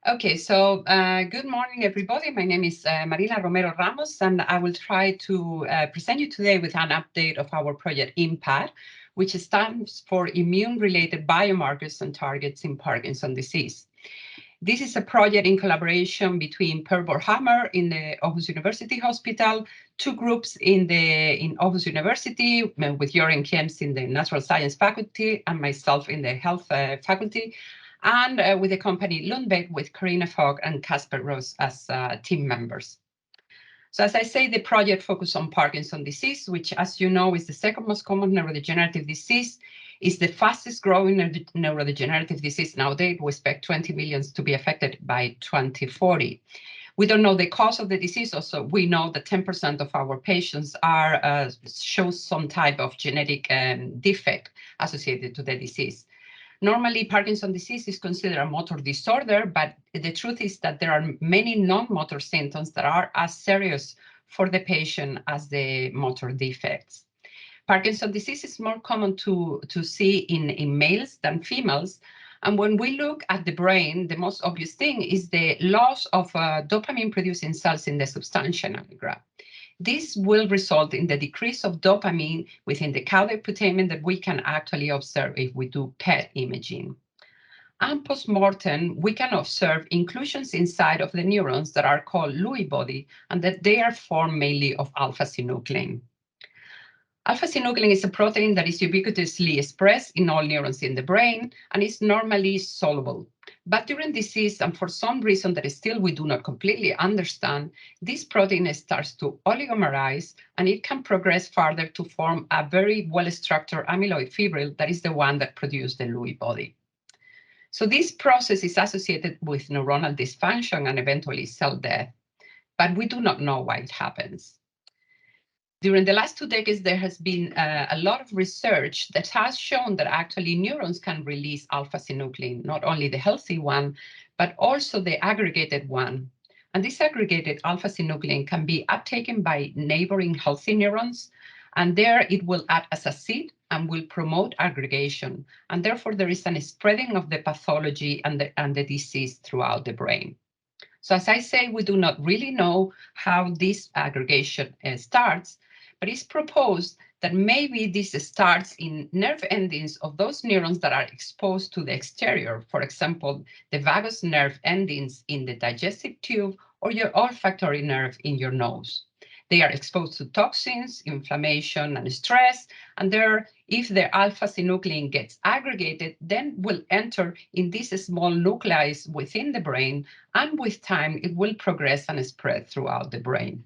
Okay, so good morning, everybody. My name is Marina Romero Ramos, and I will try to present you today with an update of our project IMPAD, which stands for Immune-Related Biomarkers and Targets in Parkinson's Disease. This is a project in collaboration between Per Borhammar in the Aarhus University Hospital, two groups in Aarhus University with Jørgen Kjems in the Natural Science Faculty and myself in the Health Faculty, and with the company Lundbeck with Karina Fogg and Casper Rose as team members. So as I say, the project focused on Parkinson's disease, which, as you know, is the second most common neurodegenerative disease, is the fastest growing neurodegenerative disease nowadays. We expect 20 million to be affected by 2040. We don't know the cause of the disease. Also, we know that 10% of our patients show some type of genetic defect associated to the disease. Normally, Parkinson's disease is considered a motor disorder, but the truth is that there are many non-motor symptoms that are as serious for the patient as the motor defects. Parkinson's disease is more common to see in males than females. And when we look at the brain, the most obvious thing is the loss of dopamine-producing cells in the substantia nigra. This will result in the decrease of dopamine within the caudate putamen that we can actually observe if we do PET imaging. And post-mortem, we can observe inclusions inside of the neurons that are called Lewy body, and that they are formed mainly of alpha-synuclein. Alpha-synuclein is a protein that is ubiquitously expressed in all neurons in the brain and is normally soluble. But during disease, and for some reason that still we do not completely understand, this protein starts to oligomerize, and it can progress further to form a very well-structured amyloid fibril that is the one that produces the Lewy body. So this process is associated with neuronal dysfunction and eventually cell death, but we do not know why it happens. During the last 2 decades, there has been a lot of research that has shown that actually neurons can release alpha-synuclein, not only the healthy one, but also the aggregated one. And this aggregated alpha-synuclein can be uptaken by neighboring healthy neurons, and there it will act as a seed and will promote aggregation. And therefore, there is a spreading of the pathology and the disease throughout the brain. So as I say, we do not really know how this aggregation starts, but it's proposed that maybe this starts in nerve endings of those neurons that are exposed to the exterior. For example, the vagus nerve endings in the digestive tube or your olfactory nerve in your nose. They are exposed to toxins, inflammation, and stress, and if the alpha-synuclein gets aggregated, then will enter in these small nuclei within the brain, and with time, it will progress and spread throughout the brain.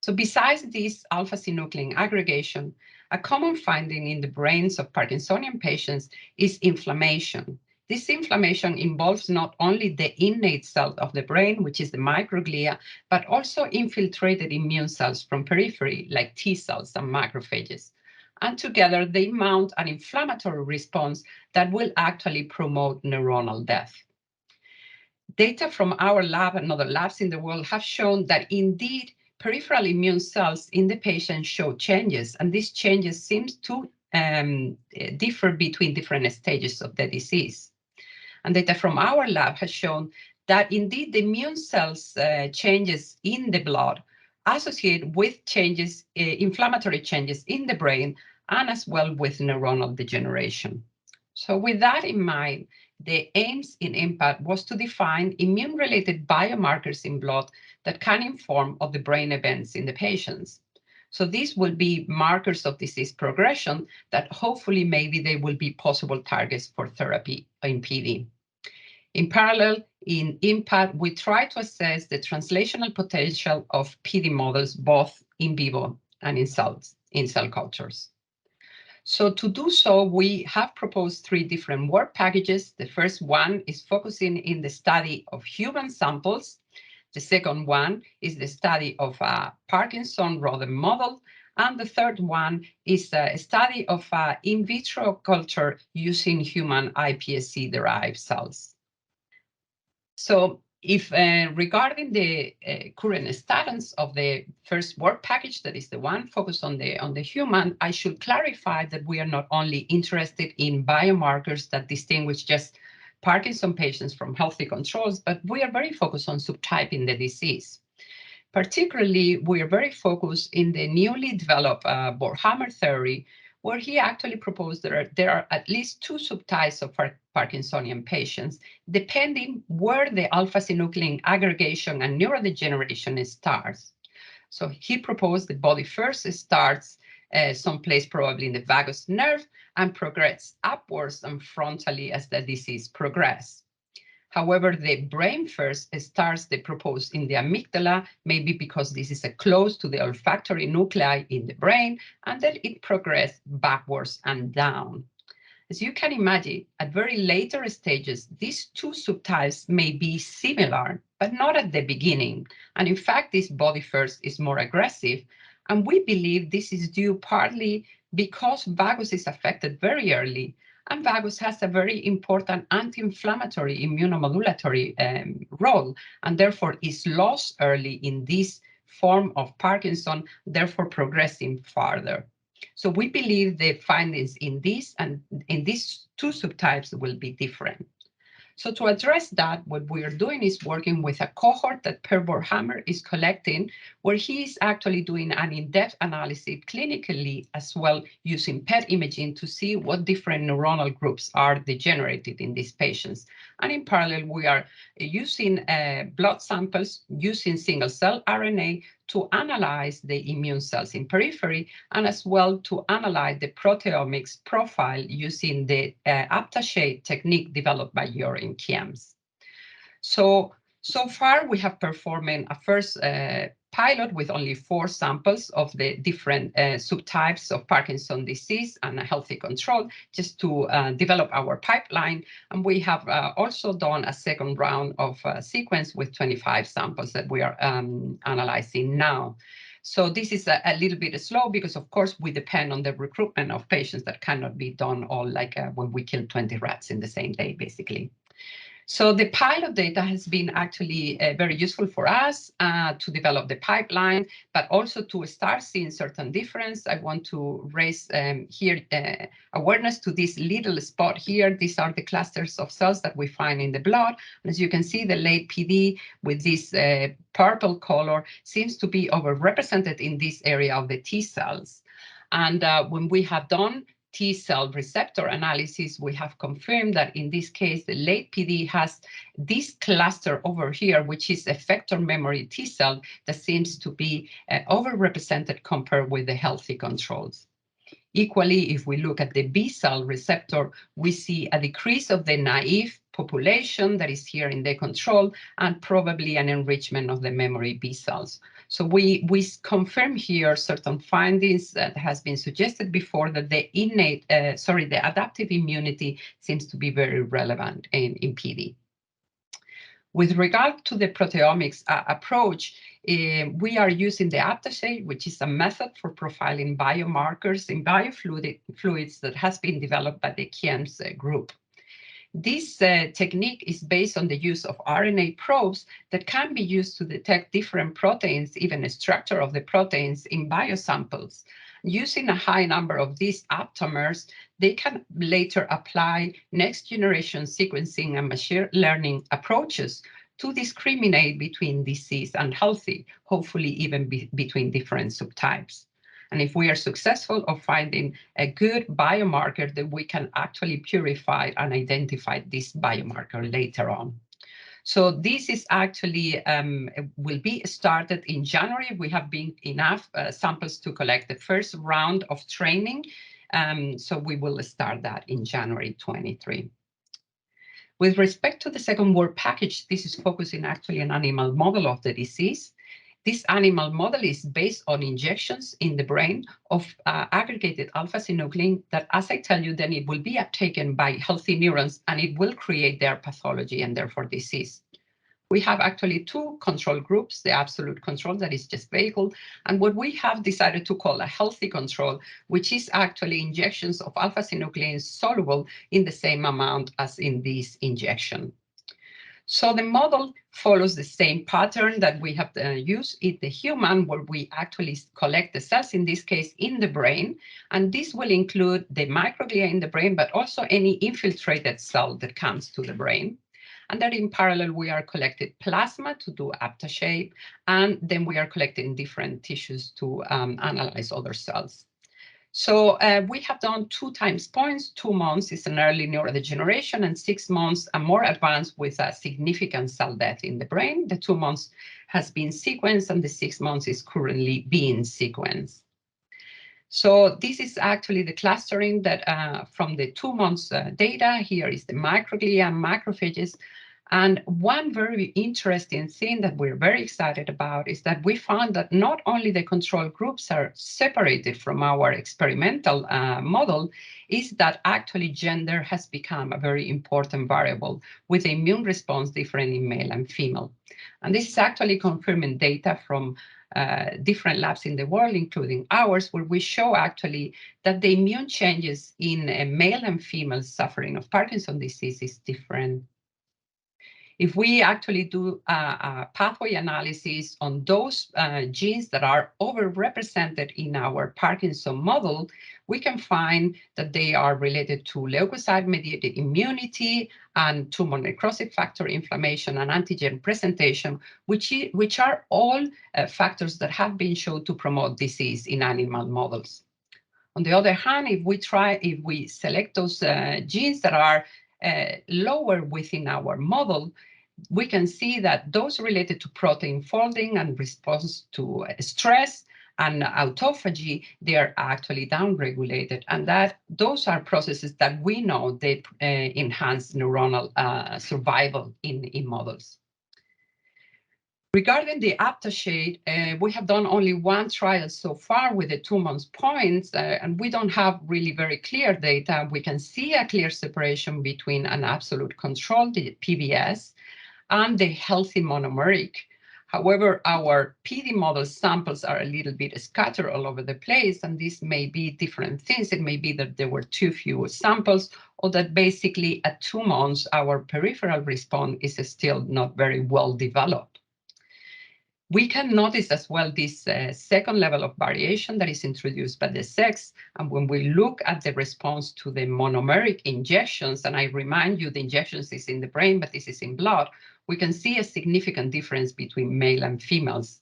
So besides this alpha-synuclein aggregation, a common finding in the brains of Parkinsonian patients is inflammation. This inflammation involves not only the innate cell of the brain, which is the microglia, but also infiltrated immune cells from periphery, like T cells and macrophages. And together, they mount an inflammatory response that will actually promote neuronal death. Data from our lab and other labs in the world have shown that indeed, peripheral immune cells in the patient show changes, and these changes seem to differ between different stages of the disease. And data from our lab has shown that indeed the immune cells changes in the blood associate with changes, inflammatory changes in the brain, and as well with neuronal degeneration. So with that in mind, the aims in IMPAD was to define immune-related biomarkers in blood that can inform of the brain events in the patients. So these will be markers of disease progression that hopefully maybe they will be possible targets for therapy in PD. In parallel, in IMPAD, we try to assess the translational potential of PD models, both in vivo and in cell cultures. So to do so, we have proposed 3 different work packages. The first one is focusing in the study of human samples. The second one is the study of a Parkinson rodent model. And the third one is a study of in vitro culture using human iPSC-derived cells. So if regarding the current status of the first work package, that is the one focused on the human, I should clarify that we are not only interested in biomarkers that distinguish just Parkinson patients from healthy controls, but we are very focused on subtyping the disease. Particularly, we are very focused in the newly developed Bohr-Hammer theory, where he actually proposed that there are at least two subtypes of Parkinsonian patients, depending where the alpha-synuclein aggregation and neurodegeneration starts. So he proposed the body first starts someplace probably in the vagus nerve and progresses upwards and frontally as the disease progresses. However, the brain first starts the proposed in the amygdala, maybe because this is close to the olfactory nuclei in the brain, and then it progresses backwards and down. As you can imagine, at very later stages, these two subtypes may be similar, but not at the beginning. And in fact, this body first is more aggressive. And we believe this is due partly because vagus is affected very early, and vagus has a very important anti-inflammatory immunomodulatory role, and therefore is lost early in this form of Parkinson, therefore progressing farther. So we believe the findings in this and in these two subtypes will be different. So to address that, what we are doing is working with a cohort that Per Bohr-Hammer is collecting, where he is actually doing an in-depth analysis clinically as well, using PET imaging to see what different neuronal groups are degenerated in these patients. And in parallel, we are using blood samples, using single-cell RNA to analyze the immune cells in periphery, and as well to analyze the proteomics profile using the aptache technique developed by Jorin Kiems. So far we have performed a first pilot with only 4 samples of the different subtypes of Parkinson's disease and a healthy control, just to develop our pipeline. And we have also done a second round of sequence with 25 samples that we are analyzing now. So this is a little bit slow because, of course, we depend on the recruitment of patients that cannot be done all like when we kill 20 rats in the same day, basically. So the pilot data has been actually very useful for us to develop the pipeline, but also to start seeing certain difference. I want to raise here awareness to this little spot here. These are the clusters of cells that we find in the blood. As you can see, the late PD with this purple color seems to be overrepresented in this area of the T cells. And when we have done T cell receptor analysis, we have confirmed that in this case, the late PD has this cluster over here, which is effector memory T cell that seems to be overrepresented compared with the healthy controls. Equally, if we look at the B cell receptor, we see a decrease of the naive population that is here in the control, and probably an enrichment of the memory B cells. So we confirm here certain findings that has been suggested before, that the the adaptive immunity seems to be very relevant in PD. With regard to the proteomics approach, we are using the aptache, which is a method for profiling biomarkers in biofluids that has been developed by the Kiems group. This technique is based on the use of RNA probes that can be used to detect different proteins, even the structure of the proteins in biosamples. Using a high number of these aptamers, they can later apply next generation sequencing and machine learning approaches to discriminate between disease and healthy, hopefully even between different subtypes. And if we are successful of finding a good biomarker, then we can actually purify and identify this biomarker later on. So this is actually will be started in January. We have been enough samples to collect the first round of training. So we will start that in January 23. With respect to the second work package, this is focusing actually on animal model of the disease. This animal model is based on injections in the brain of aggregated alpha-synuclein that, as I tell you, then it will be uptaken by healthy neurons and it will create their pathology and therefore disease. We have actually 2 control groups, the absolute control that is just vehicle, and what we have decided to call a healthy control, which is actually injections of alpha-synuclein soluble in the same amount as in this injection. So the model follows the same pattern that we have used in the human, where we actually collect the cells, in this case in the brain, and this will include the microglia in the brain, but also any infiltrated cell that comes to the brain. And then in parallel, we are collecting plasma to do aftershave, and then we are collecting different tissues to analyze other cells. So we have done 2 time points. 2 months is an early neurodegeneration, and 6 months a more advanced with a significant cell death in the brain. The 2 months has been sequenced, and the 6 months is currently being sequenced. So this is actually the clustering that from the 2 months data. Here is the microglia and macrophages. And one very interesting thing that we're very excited about is that we found that not only the control groups are separated from our experimental model, is that actually gender has become a very important variable, with the immune response different in male and female. And this is actually confirming data from different labs in the world, including ours, where we show actually that the immune changes in male and female suffering of Parkinson's disease is different. If we actually do a pathway analysis on those genes that are overrepresented in our Parkinson model, we can find that they are related to leukocyte-mediated immunity and tumor necrosis factor, inflammation, and antigen presentation, which are all factors that have been shown to promote disease in animal models. On the other hand, if we select those genes that are lower within our model, we can see that those related to protein folding and response to stress and autophagy, they are actually downregulated, and that those are processes that we know they enhance neuronal survival in models. Regarding the aftershave, we have done only 1 trial so far with the 2 months points, and we don't have really very clear data. We can see a clear separation between an absolute control, the PBS, and the healthy monomeric. However, our PD model samples are a little bit scattered all over the place, and this may be different things. It may be that there were too few samples, or that basically at 2 months, our peripheral response is still not very well developed. We can notice as well this second level of variation that is introduced by the sex. And when we look at the response to the monomeric injections, and I remind you the injections is in the brain, but this is in blood, we can see a significant difference between male and females.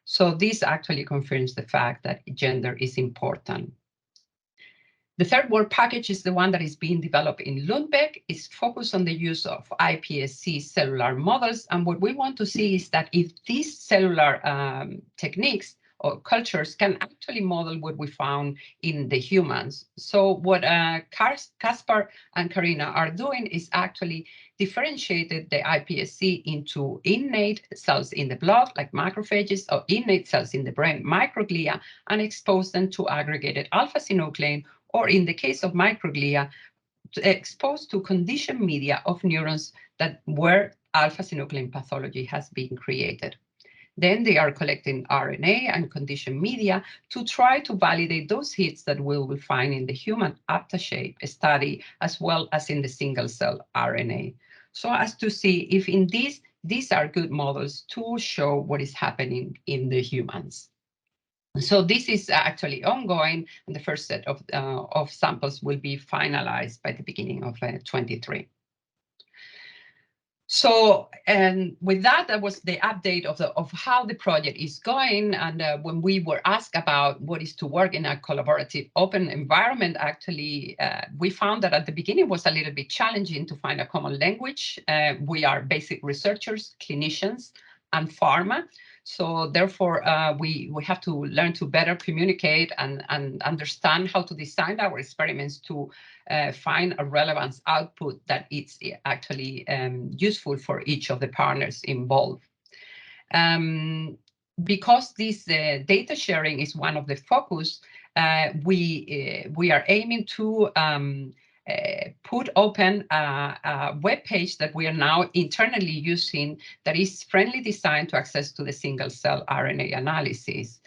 So this actually confirms the fact that gender is important. The third work package is the one that is being developed in Lundbeck. It's focused on the use of iPSC cellular models. And what we want to see is that if these cellular techniques or cultures can actually model what we found in the humans. So what Kaspar and Karina are doing is actually differentiated the iPSC into innate cells in the blood, like macrophages, or innate cells in the brain, microglia, and expose them to aggregated alpha-synuclein, or in the case of microglia, exposed to conditioned media of neurons that where alpha-synuclein pathology has been created. Then they are collecting RNA and conditioned media to try to validate those hits that we will find in the human aftershave study, as well as in the single-cell RNA. So as to see if in these are good models to show what is happening in the humans. So this is actually ongoing, and the first set of samples will be finalized by the beginning of 23. So, and with that, that was the update of how the project is going. And when we were asked about what is to work in a collaborative open environment, actually, we found that at the beginning was a little bit challenging to find a common language. We are basic researchers, clinicians, and pharma. So therefore, we have to learn to better communicate and understand how to design our experiments to find a relevance output that is actually useful for each of the partners involved. Because this data sharing is one of the focus, we are aiming to put open a web page that we are now internally using that is friendly designed to access to the single cell RNA analysis.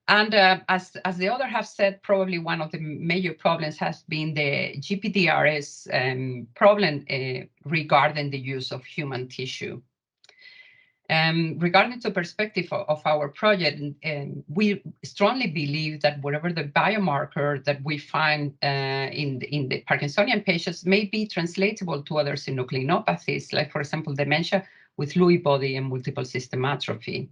And as the other have said, probably one of the major problems has been the GPDRS problem regarding the use of human tissue. Regarding the perspective of our project, we strongly believe that whatever the biomarker that we find in the Parkinsonian patients may be translatable to other synucleinopathies, like, for example, dementia with Lewy body and multiple system atrophy.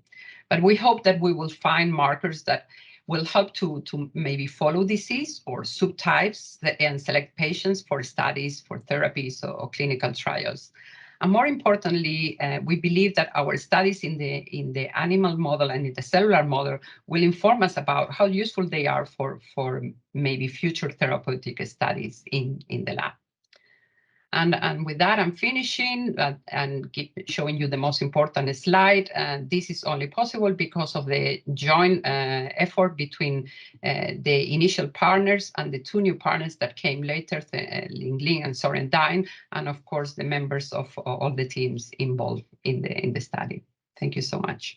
But we hope that we will find markers that will help to maybe follow disease or subtypes and select patients for studies, for therapies or clinical trials. And more importantly, we believe that our studies in the animal model and in the cellular model will inform us about how useful they are for maybe future therapeutic studies in the lab. And with that, I'm finishing and showing you the most important slide. This is only possible because of the joint effort between the initial partners and the two new partners that came later, Ling Ling and Soren Dine, and of course the members of all the teams involved in the study. Thank you so much.